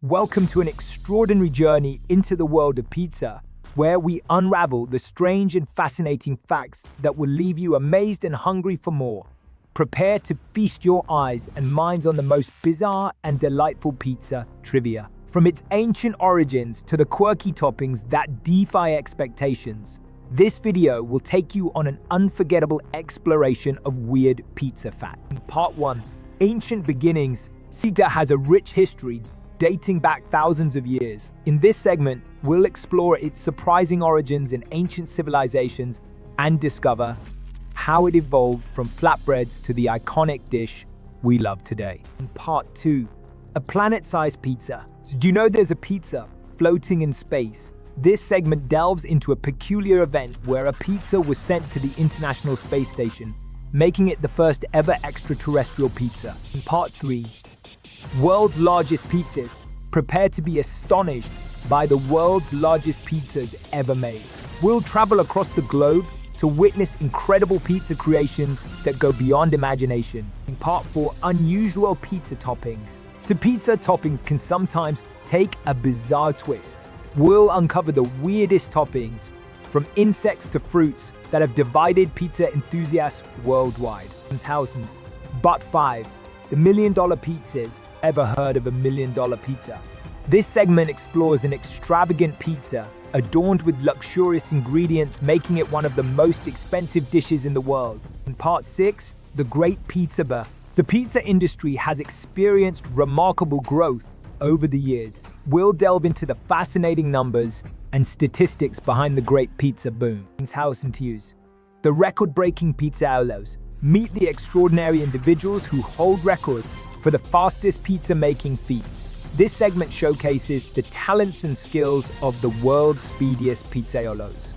Welcome to an extraordinary journey into the world of pizza, where we unravel the strange and fascinating facts that will leave you amazed and hungry for more. Prepare to feast your eyes and minds on the most bizarre and delightful pizza trivia, from its ancient origins to the quirky toppings that defy expectations. This video will take you on an unforgettable exploration of weird pizza facts. In Part 1, Ancient Beginnings, pizza has a rich history dating back thousands of years. In this segment, we'll explore its surprising origins in ancient civilizations and discover how it evolved from flatbreads to the iconic dish we love today. In Part 2, a planet-sized pizza. So do you know there's a pizza floating in space? This segment delves into a peculiar event where a pizza was sent to the International Space Station, making it the first ever extraterrestrial pizza. In Part 3, world's largest pizzas. Prepare to be astonished by the world's largest pizzas ever made. We'll travel across the globe to witness incredible pizza creations that go beyond imagination. In Part 4, unusual pizza toppings. So pizza toppings can sometimes take a bizarre twist. We'll uncover the weirdest toppings, from insects to fruits, that have divided pizza enthusiasts worldwide. Thousands. But 5, the $1 million pizzas. Ever heard of a $1 million pizza? This segment explores an extravagant pizza adorned with luxurious ingredients, making it one of the most expensive dishes in the world. In Part 6, the Great Pizza Boom. The pizza industry has experienced remarkable growth over the years. We'll delve into the fascinating numbers and statistics behind the Great Pizza Boom. The record-breaking pizzaiolos. Meet the extraordinary individuals who hold records for the fastest pizza-making feats. This segment showcases the talents and skills of the world's speediest pizzaiolos.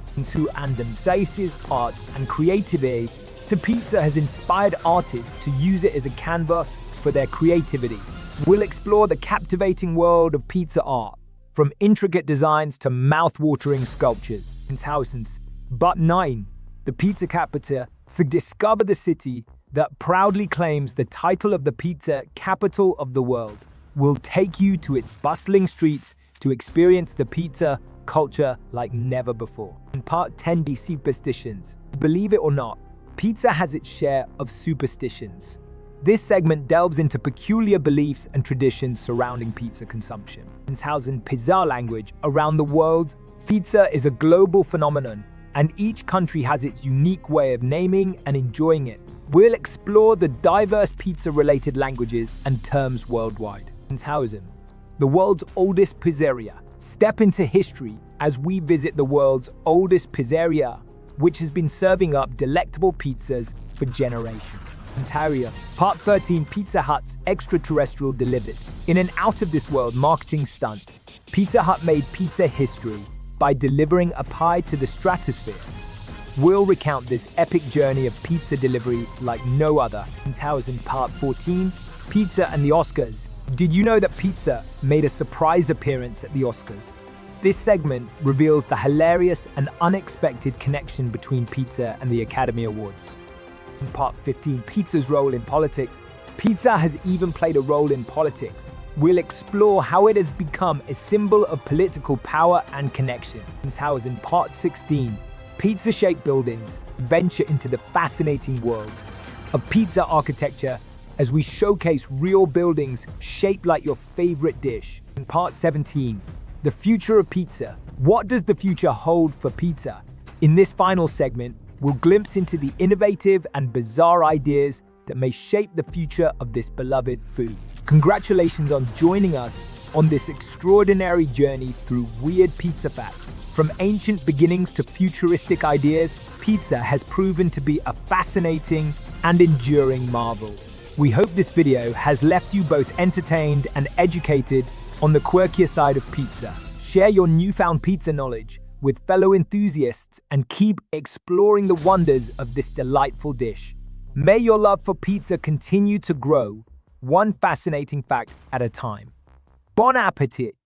And themselves art and creativity, so pizza has inspired artists to use it as a canvas for their creativity. We'll explore the captivating world of pizza art, from intricate designs to mouth-watering sculptures. But 9, the pizza capital. So discover the city that proudly claims the title of the pizza capital of the world. We'll take you to its bustling streets to experience the pizza culture like never before. In Part 10, the superstitions. Believe it or not, pizza has its share of superstitions. This segment delves into peculiar beliefs and traditions surrounding pizza consumption. In pizza language around the world, pizza is a global phenomenon, and each country has its unique way of naming and enjoying it. We'll explore the diverse pizza-related languages and terms worldwide. The world's oldest pizzeria. Step into history as we visit the world's oldest pizzeria, which has been serving up delectable pizzas for generations. Part 13, Pizza Hut's extraterrestrial delivered. In an out-of-this-world marketing stunt, Pizza Hut made pizza history by delivering a pie to the stratosphere. We'll recount this epic journey of pizza delivery like no other. Part 14, Pizza and the Oscars. Did you know that pizza made a surprise appearance at the Oscars? This segment reveals the hilarious and unexpected connection between pizza and the Academy Awards. In Part 15, Pizza's role in politics. Pizza has even played a role in politics. We'll explore how it has become a symbol of political power and connection. In Part 16, pizza-shaped buildings venture into the fascinating world of pizza architecture as we showcase real buildings shaped like your favorite dish. In Part 17, the future of pizza. What does the future hold for pizza? In this final segment, we'll glimpse into the innovative and bizarre ideas that may shape the future of this beloved food. Congratulations on joining us on this extraordinary journey through weird pizza facts. From ancient beginnings to futuristic ideas, pizza has proven to be a fascinating and enduring marvel. We hope this video has left you both entertained and educated on the quirkier side of pizza. Share your newfound pizza knowledge with fellow enthusiasts and keep exploring the wonders of this delightful dish. May your love for pizza continue to grow, one fascinating fact at a time. Bon appetit!